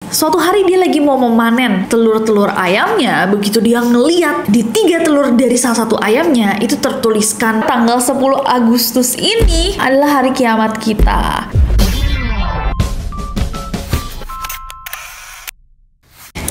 Suatu hari dia lagi mau memanen telur-telur ayamnya. Begitu dia ngeliat di 3 telur dari salah satu ayamnya itu tertuliskan tanggal 10 Agustus ini adalah hari kiamat kita.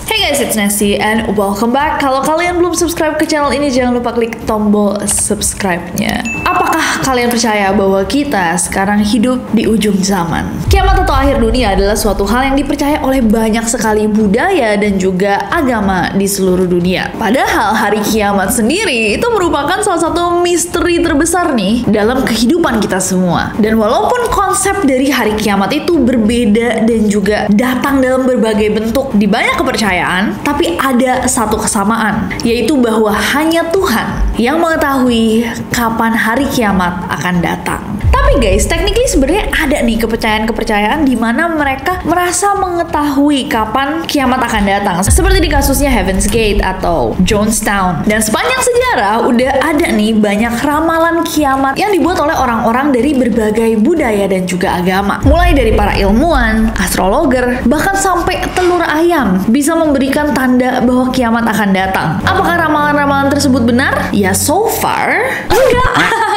Hey guys, it's Nessie and welcome back. Kalau kalian belum subscribe ke channel ini, jangan lupa klik tombol subscribe-nya. Apakah kalian percaya bahwa kita sekarang hidup di ujung zaman? Kiamat atau akhir dunia adalah suatu hal yang dipercaya oleh banyak sekali budaya dan juga agama di seluruh dunia. Padahal hari kiamat sendiri itu merupakan salah satu misteri terbesar nih dalam kehidupan kita semua. Dan walaupun konsep dari hari kiamat itu berbeda dan juga datang dalam berbagai bentuk di banyak kepercayaan, tapi ada satu kesamaan, yaitu bahwa hanya Tuhan yang mengetahui kapan hari kiamat akan datang. Tapi guys, technically sebenarnya ada nih kepercayaan-kepercayaan di mana mereka merasa mengetahui kapan kiamat akan datang. Seperti di kasusnya Heaven's Gate atau Jonestown. Dan sepanjang sejarah udah ada nih banyak ramalan kiamat yang dibuat oleh orang-orang dari berbagai budaya dan juga agama. Mulai dari para ilmuwan, astrologer, bahkan sampai telur ayam bisa memberikan tanda bahwa kiamat akan datang. Apakah ramalan-ramalan tersebut benar? Ya so far enggak,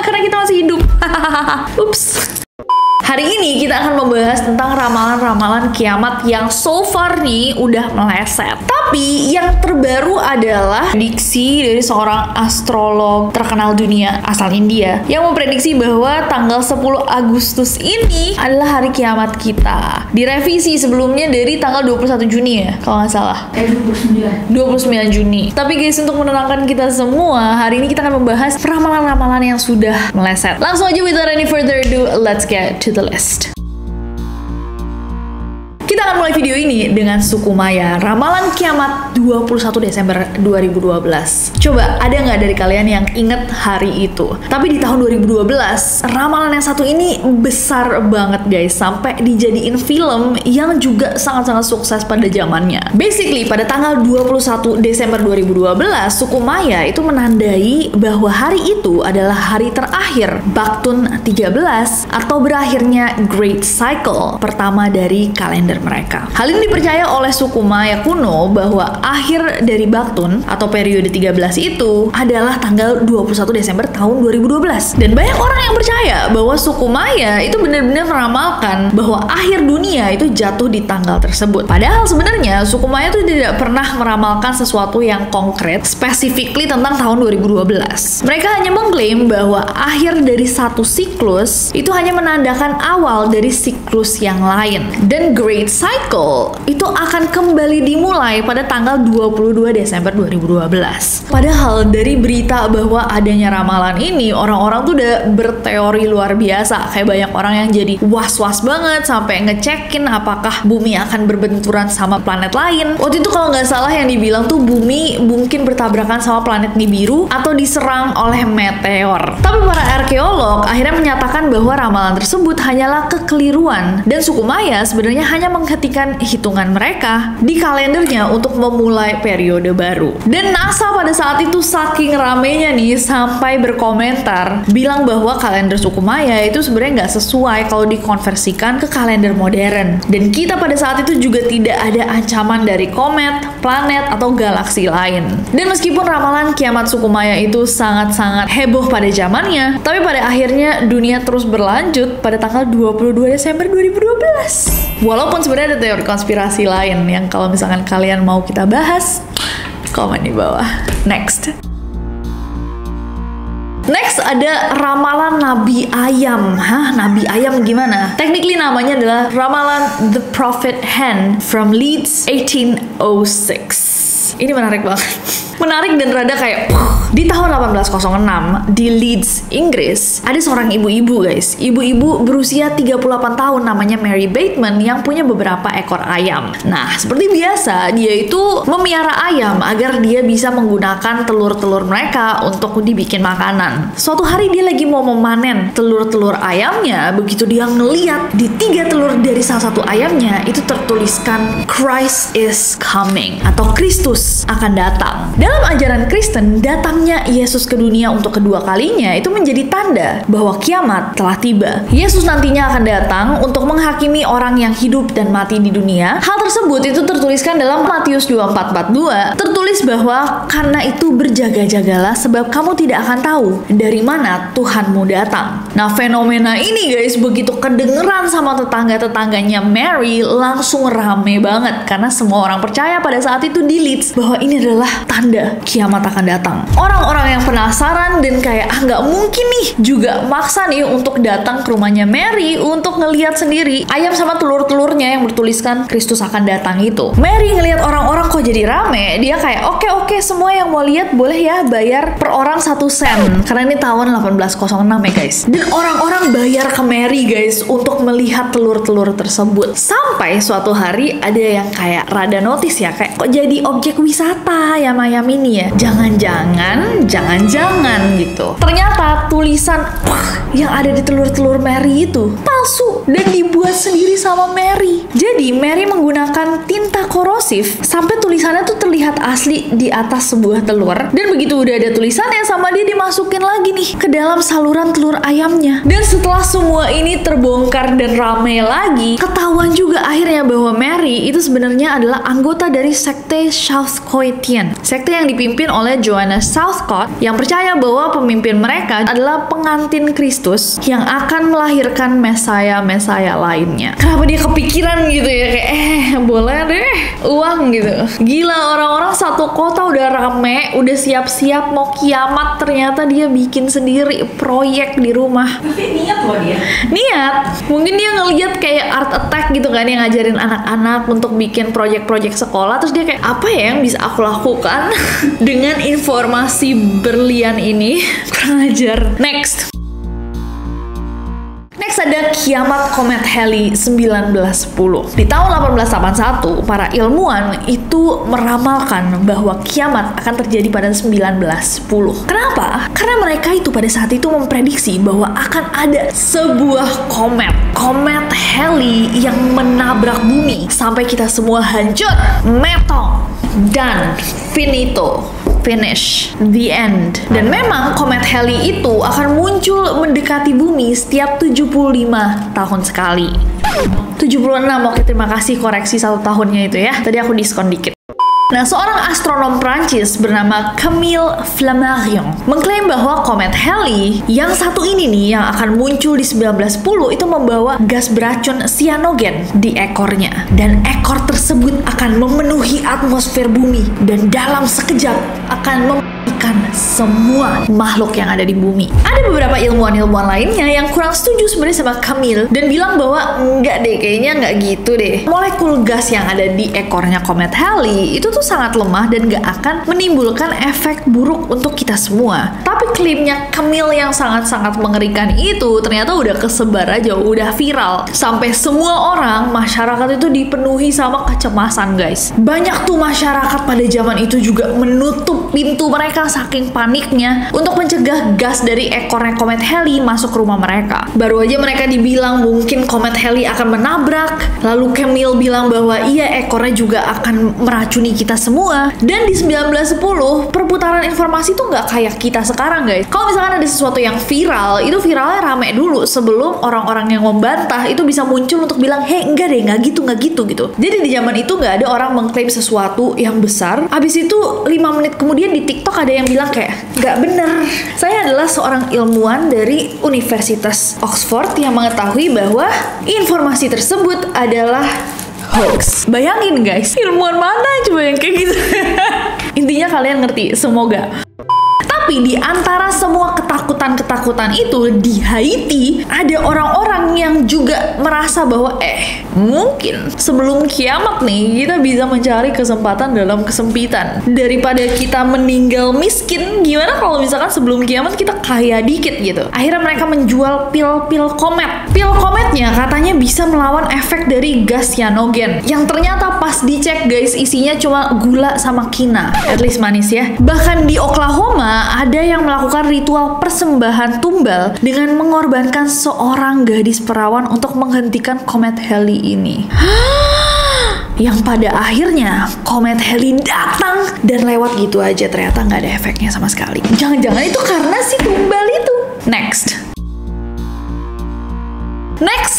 karena kita masih hidup. Ups. Hari ini kita akan membahas tentang ramalan-ramalan kiamat yang so far nih udah meleset. Tapi yang terbaru adalah diksi dari seorang astrolog terkenal dunia asal India yang memprediksi bahwa tanggal 10 Agustus ini adalah hari kiamat kita. Direvisi sebelumnya dari tanggal 21 Juni ya, kalau nggak salah. 29 Juni. Tapi guys, untuk menenangkan kita semua, hari ini kita akan membahas ramalan-ramalan yang sudah meleset. Langsung aja, without any further ado, let's get to the list. Kita akan mulai video ini dengan suku Maya, ramalan kiamat 21 Desember 2012. Coba, ada nggak dari kalian yang inget hari itu? Tapi di tahun 2012, ramalan yang satu ini besar banget guys, sampai dijadiin film yang juga sangat-sangat sukses pada zamannya. Basically, pada tanggal 21 Desember 2012, suku Maya itu menandai bahwa hari itu adalah hari terakhir Baktun 13 atau berakhirnya Great Cycle pertama dari kalender mereka. Hal ini dipercaya oleh suku Maya kuno bahwa akhir dari Baktun atau periode 13 itu adalah tanggal 21 Desember tahun 2012. Dan banyak orang yang percaya bahwa suku Maya itu benar-benar meramalkan bahwa akhir dunia itu jatuh di tanggal tersebut. Padahal sebenarnya suku Maya itu tidak pernah meramalkan sesuatu yang konkret specifically tentang tahun 2012. Mereka hanya mengklaim bahwa akhir dari satu siklus itu hanya menandakan awal dari siklus yang lain. Dan Great Cycle itu akan kembali dimulai pada tanggal 22 Desember 2012. Padahal dari berita bahwa adanya ramalan ini, orang-orang tuh udah berteori luar biasa. Kayak banyak orang yang jadi was-was banget sampai ngecekin apakah bumi akan berbenturan sama planet lain. Waktu itu kalau nggak salah yang dibilang tuh bumi mungkin bertabrakan sama planet Nibiru atau diserang oleh meteor. Tapi para arkeolog akhirnya menyatakan bahwa ramalan tersebut hanyalah kekeliruan dan suku Maya sebenarnya hanya menghentikan hitungan mereka di kalendernya untuk memulai periode baru. Dan NASA pada saat itu saking ramenya nih sampai berkomentar bilang bahwa kalender suku Maya itu sebenarnya nggak sesuai kalau dikonversikan ke kalender modern. Dan kita pada saat itu juga tidak ada ancaman dari komet, planet, atau galaksi lain. Dan meskipun ramalan kiamat suku Maya itu sangat-sangat heboh pada zamannya, tapi pada akhirnya dunia terus berlanjut pada tanggal 22 Desember 2012. Walaupun sebenarnya ada teori konspirasi lain yang kalau misalkan kalian mau kita bahas, komen di bawah. Next ada ramalan Nabi Ayam. Hah? Nabi Ayam gimana? Technically namanya adalah ramalan The Prophet Hen from Leeds 1806. Ini menarik banget. Menarik dan rada kayak di tahun 1806 di Leeds, Inggris, ada seorang ibu-ibu guys. Ibu-ibu berusia 38 tahun namanya Mary Bateman yang punya beberapa ekor ayam. Nah, seperti biasa, dia itu memelihara ayam agar dia bisa menggunakan telur-telur mereka untuk dibikin makanan. Suatu hari dia lagi mau memanen telur-telur ayamnya, begitu dia ngeliat di 3 telur dari salah satu ayamnya itu tertuliskan Christ is coming atau Kristus akan datang. Dan Dalam ajaran Kristen, datangnya Yesus ke dunia untuk kedua kalinya itu menjadi tanda bahwa kiamat telah tiba. Yesus nantinya akan datang untuk menghakimi orang yang hidup dan mati di dunia. Hal tersebut itu tertuliskan dalam Matius 24:42. Tertulis bahwa karena itu berjaga-jagalah sebab kamu tidak akan tahu dari mana Tuhanmu datang. Nah, fenomena ini guys begitu kedengeran sama tetangga-tetangganya Mary langsung rame banget karena semua orang percaya pada saat itu di Leeds bahwa ini adalah tanda kiamat akan datang. Orang-orang yang penasaran dan kayak nggak mungkin nih juga maksa nih untuk datang ke rumahnya Mary untuk ngelihat sendiri ayam sama telur-telurnya yang bertuliskan Kristus akan datang itu. Mary ngelihat orang-orang kok jadi rame, dia kayak oke, semua yang mau lihat boleh ya bayar per orang 1 sen karena ini tahun 1806 ya guys. Dan orang-orang bayar ke Mary guys untuk melihat telur-telur tersebut. Sampai suatu hari ada yang kayak rada notice ya, kayak kok jadi objek wisata ayam-ayam ini ya. Jangan-jangan gitu. Ternyata tulisan yang ada di telur-telur Mary itu palsu dan dibuat sendiri sama Mary. Jadi Mary menggunakan tinta korosif sampai tulisannya tuh terlihat asli di atas sebuah telur. Dan begitu udah ada tulisannya sama dia dimasukin lagi nih ke dalam saluran telur ayamnya. Dan setelah semua ini terbongkar dan rame lagi, ketahuan juga akhirnya bahwa Mary itu sebenarnya adalah anggota dari sekte Southcotian. Sekte yang dipimpin oleh Joanna Southcott yang percaya bahwa pemimpin mereka adalah pengantin Kristus yang akan melahirkan Mesaya lainnya. Kenapa dia kepikiran gitu ya, kayak boleh deh uang gitu. Gila, orang-orang satu kota udah rame, udah siap-siap mau kiamat, ternyata dia bikin sendiri proyek di rumah. Tapi niat loh dia. Niat, mungkin dia ngeliat kayak Art Attack gitu kan yang ngajarin anak-anak untuk bikin proyek-proyek sekolah, terus dia kayak apa ya yang bisa aku lakukan dengan informasi berlian ini. Kurang ajar. Next ada kiamat komet Halley 1910. Di tahun 1881, para ilmuwan itu meramalkan bahwa kiamat akan terjadi pada 1910. Kenapa? Karena mereka itu pada saat itu memprediksi bahwa akan ada sebuah komet Halley yang menabrak bumi sampai kita semua hancur, metong, dan finish, the end. Dan memang komet Halley itu akan muncul mendekati bumi setiap 75 tahun sekali. 76, oke, terima kasih koreksi 1 tahunnya itu ya. Tadi aku diskon dikit. Nah, seorang astronom Prancis bernama Camille Flammarion mengklaim bahwa komet Halley yang satu ini nih yang akan muncul di 1910 itu membawa gas beracun cyanogen di ekornya. Dan ekor tersebut akan memenuhi atmosfer bumi dan dalam sekejap akan mematikan semua makhluk yang ada di bumi. Ada beberapa ilmuwan-ilmuwan lainnya yang kurang setuju sebenarnya sama Camille dan bilang bahwa enggak deh, kayaknya enggak gitu deh. Molekul gas yang ada di ekornya komet Halley itu tuh sangat lemah dan gak akan menimbulkan efek buruk untuk kita semua. Tapi klaimnya Camille yang sangat-sangat mengerikan itu ternyata udah kesebar aja, udah viral. Sampai semua orang, masyarakat itu dipenuhi sama kecemasan guys. Banyak tuh masyarakat pada zaman itu juga menutup pintu mereka saking paniknya untuk mencegah gas dari ekornya komet Halley masuk ke rumah mereka. Baru aja mereka dibilang mungkin komet Halley akan menabrak, lalu Camille bilang bahwa iya ekornya juga akan meracuni kita semua. Dan di 1910 perputaran informasi tuh nggak kayak kita sekarang guys. Kalau misalkan ada sesuatu yang viral, itu viralnya rame dulu sebelum orang-orang yang membantah itu bisa muncul untuk bilang hey enggak deh, nggak gitu gitu. Jadi di zaman itu nggak ada orang mengklaim sesuatu yang besar, habis itu 5 menit kemudian di TikTok ada yang bilang kayak nggak bener. Saya adalah seorang ilmuwan dari Universitas Oxford yang mengetahui bahwa informasi tersebut adalah hoax. Bayangin guys, ilmuwan mana coba yang kayak gitu. Intinya kalian ngerti, semoga. Tapi di antara semua ketakutan itu di Haiti ada orang-orang yang juga merasa bahwa mungkin sebelum kiamat nih kita bisa mencari kesempatan dalam kesempitan. Daripada kita meninggal miskin, gimana kalau misalkan sebelum kiamat kita kaya dikit gitu. Akhirnya mereka menjual pil-pil komet. Pil kometnya katanya bisa melawan efek dari gas cyanogen, yang ternyata pas dicek guys isinya cuma gula sama kina. At least manis ya. Bahkan di Oklahoma ada yang melakukan ritual persembahan tumbal dengan mengorbankan seorang gadis perawan untuk menghentikan komet Halley ini. Yang pada akhirnya komet Halley datang dan lewat gitu aja, ternyata nggak ada efeknya sama sekali. Jangan-jangan itu karena si tumbal itu. Next,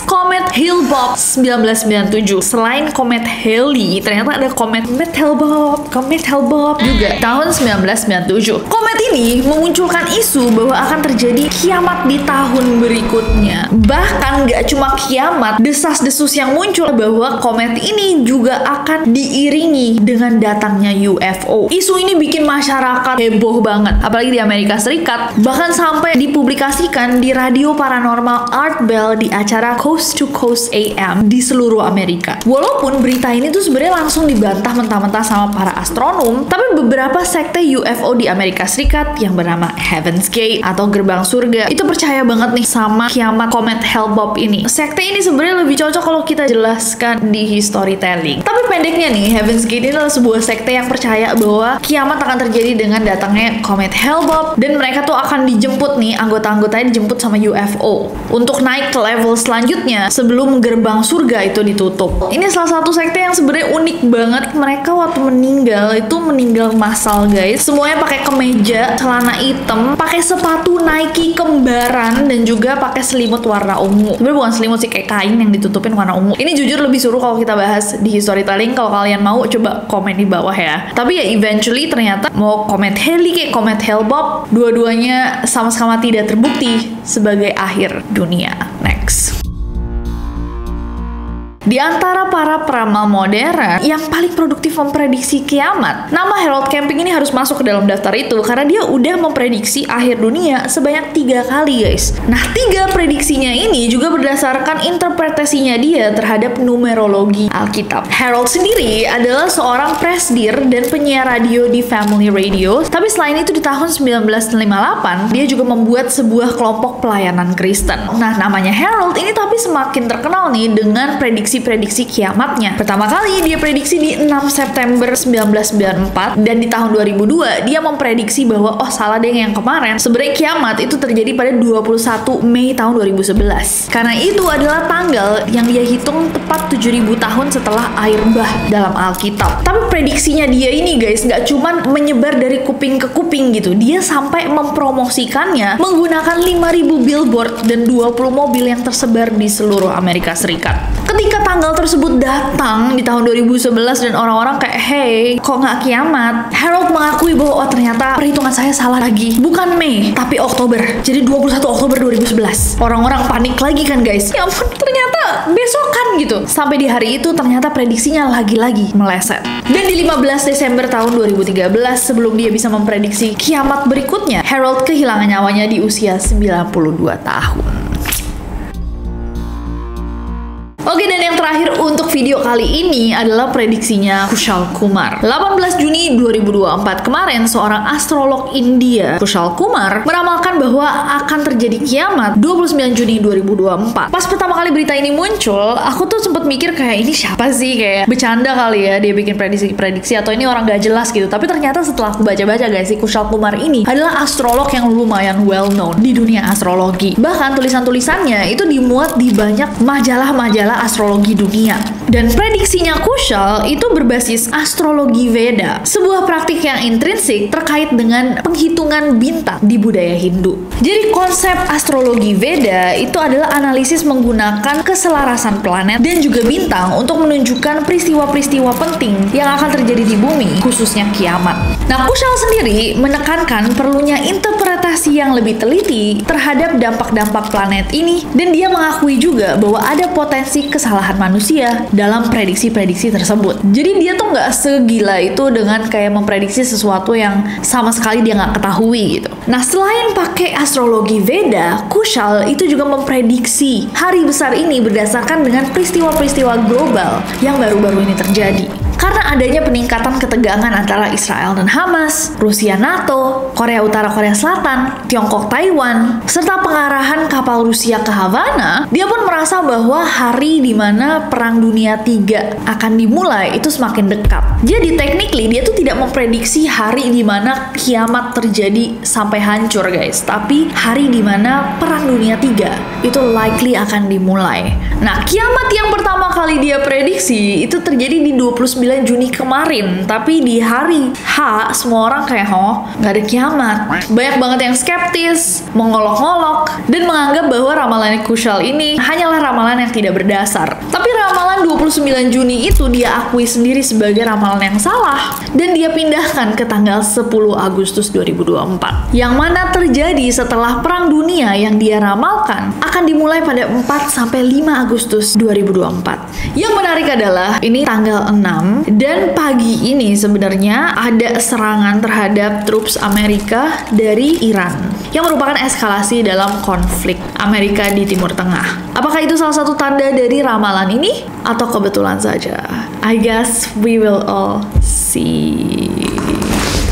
komet Hale-Bopp 1997. Selain komet Halley, ternyata ada komet Hale-Bopp juga tahun 1997. Komet ini memunculkan isu bahwa akan terjadi kiamat di tahun berikutnya. Bahkan nggak cuma kiamat, desas-desus yang muncul bahwa komet ini juga akan diiringi dengan datangnya UFO. Isu ini bikin masyarakat heboh banget, apalagi di Amerika Serikat. Bahkan sampai dipublikasikan di radio paranormal Art Bell di acara Coast to Coast AM di seluruh Amerika. Walaupun berita ini tuh sebenarnya langsung dibantah mentah-mentah sama para astronom, tapi beberapa sekte UFO di Amerika Serikat yang bernama Heaven's Gate atau Gerbang Surga itu percaya banget nih sama kiamat komet Hale-Bopp ini. Sekte ini sebenarnya lebih cocok kalau kita jelaskan di storytelling. Tapi pendeknya nih, Heaven's Gate ini adalah sebuah sekte yang percaya bahwa kiamat akan terjadi dengan datangnya komet Hale-Bopp, dan mereka tuh akan dijemput nih, anggota-anggotanya dijemput sama UFO untuk naik ke level selanjutnya sebelum gerbang surga itu ditutup. Ini salah satu sekte yang sebenarnya unik banget. Mereka waktu meninggal itu meninggal massal, guys. Semuanya pakai kemeja, celana hitam, pakai sepatu Nike kembaran, dan juga pakai selimut warna ungu. Sebenarnya bukan selimut sih, kayak kain yang ditutupin warna ungu. Ini jujur lebih seru kalau kita bahas di storytelling. Kalau kalian mau, coba komen di bawah ya. Tapi ya eventually ternyata mau komet Halley kayak komet Hale-Bopp, dua-duanya sama-sama tidak terbukti sebagai akhir dunia. Next. Di antara para peramal modern yang paling produktif memprediksi kiamat, nama Harold Camping ini harus masuk ke dalam daftar itu karena dia udah memprediksi akhir dunia sebanyak 3 kali, guys. Nah, 3 prediksinya ini juga berdasarkan interpretasinya dia terhadap numerologi Alkitab. Harold sendiri adalah seorang presdir dan penyiar radio di Family Radio, tapi selain itu di tahun 1958 dia juga membuat sebuah kelompok pelayanan Kristen. Nah, namanya Harold ini tapi semakin terkenal nih dengan prediksi kiamatnya. Pertama kali dia prediksi di 6 September 1994, dan di tahun 2002 dia memprediksi bahwa salah deh yang kemarin, sebenarnya kiamat itu terjadi pada 21 Mei tahun 2011. Karena itu adalah tanggal yang dia hitung tepat 7.000 tahun setelah air bah dalam Alkitab. Tapi prediksinya dia ini, guys, nggak cuman menyebar dari kuping ke kuping gitu. Dia sampai mempromosikannya menggunakan 5.000 billboard dan 20 mobil yang tersebar di seluruh Amerika Serikat. Ketika tanggal tersebut datang di tahun 2011 dan orang-orang kayak, hey, kok nggak kiamat? Harold mengakui bahwa ternyata perhitungan saya salah lagi. Bukan Mei, tapi Oktober. Jadi 21 Oktober 2011. Orang-orang panik lagi kan, guys. Ya ampun, ternyata besokan gitu. Sampai di hari itu ternyata prediksinya lagi-lagi meleset. Dan di 15 Desember tahun 2013, sebelum dia bisa memprediksi kiamat berikutnya, Harold kehilangan nyawanya di usia 92 tahun. Oke, dan yang terakhir untuk video kali ini adalah prediksinya Kushal Kumar. 18 Juni 2024 kemarin, seorang astrolog India, Kushal Kumar, meramalkan bahwa akan terjadi kiamat 29 Juni 2024. Pas pertama kali berita ini muncul, aku tuh sempet mikir kayak, ini siapa sih? Kayak bercanda kali ya dia bikin prediksi-prediksi, atau ini orang gak jelas gitu. Tapi ternyata setelah aku baca-baca, guys, si Kushal Kumar ini adalah astrolog yang lumayan well known di dunia astrologi. Bahkan tulisan-tulisannya itu dimuat di banyak majalah-majalah astrologi dunia. Dan prediksinya Kushal itu berbasis astrologi Veda, sebuah praktik yang intrinsik terkait dengan penghitungan bintang di budaya Hindu. Jadi konsep astrologi Veda itu adalah analisis menggunakan keselarasan planet dan juga bintang untuk menunjukkan peristiwa-peristiwa penting yang akan terjadi di bumi, khususnya kiamat. Nah, Kushal sendiri menekankan perlunya interpretasi yang lebih teliti terhadap dampak-dampak planet ini, dan dia mengakui juga bahwa ada potensi kesalahan manusia dalam prediksi-prediksi tersebut. Jadi dia tuh nggak segila itu dengan kayak memprediksi sesuatu yang sama sekali dia nggak ketahui gitu. Nah, selain pakai astrologi Veda, Kushal itu juga memprediksi hari besar ini berdasarkan dengan peristiwa-peristiwa global yang baru-baru ini terjadi. karena adanya peningkatan ketegangan antara Israel dan Hamas, Rusia NATO, Korea Utara Korea Selatan, Tiongkok Taiwan, serta pengarahan kapal Rusia ke Havana, dia pun merasa bahwa hari di mana Perang Dunia III akan dimulai itu semakin dekat. Jadi technically dia tuh tidak memprediksi hari di mana kiamat terjadi sampai hancur guys, tapi hari di mana Perang Dunia III itu likely akan dimulai. Nah, kiamat yang pertama kali dia prediksi itu terjadi di 29 Juni kemarin, tapi di hari H semua orang kayak nggak ada kiamat. Banyak banget yang skeptis, mengolok-olok, dan menganggap bahwa ramalan Kushal ini hanyalah ramalan yang tidak berdasar. Tapi ramalan 29 Juni itu dia akui sendiri sebagai ramalan yang salah, dan dia pindahkan ke tanggal 10 Agustus 2024. Yang mana terjadi setelah Perang Dunia yang dia ramalkan akan dimulai pada 4-5 Agustus 2024. Yang menarik adalah ini tanggal 6 dan pagi ini sebenarnya ada serangan terhadap troops Amerika dari Iran yang merupakan eskalasi dalam konflik Amerika di Timur Tengah. Apakah itu salah satu tanda dari ramalan ini atau kebetulan saja? I guess we will all see.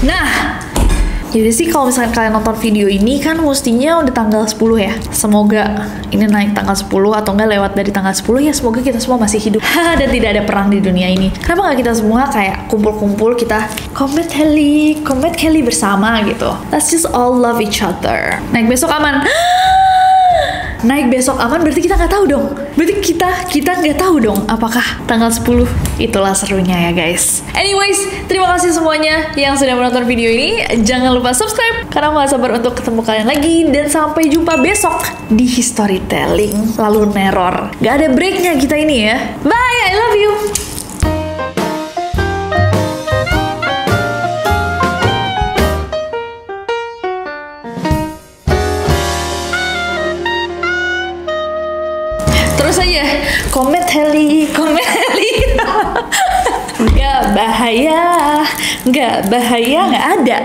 Nah, jadi sih kalau misalkan kalian nonton video ini kan mestinya udah tanggal 10 ya. Semoga ini naik tanggal 10 atau enggak lewat dari tanggal 10 ya. Semoga kita semua masih hidup dan tidak ada perang di dunia ini. Kenapa nggak kita semua kayak kumpul-kumpul, kita combat heli bersama gitu. Let's just all love each other. Naik besok aman. Naik besok aman berarti kita nggak tahu dong. Berarti kita nggak tahu dong apakah tanggal 10. Itulah serunya ya guys. Anyways, terima kasih semuanya yang sudah menonton video ini. Jangan lupa subscribe karena nggak sabar untuk ketemu kalian lagi. Dan sampai jumpa besok di Historytelling lalu neror. Gak ada breaknya kita ini ya. Bye, I love you. Terus aja, komet heli. Nggak bahaya, nggak ada.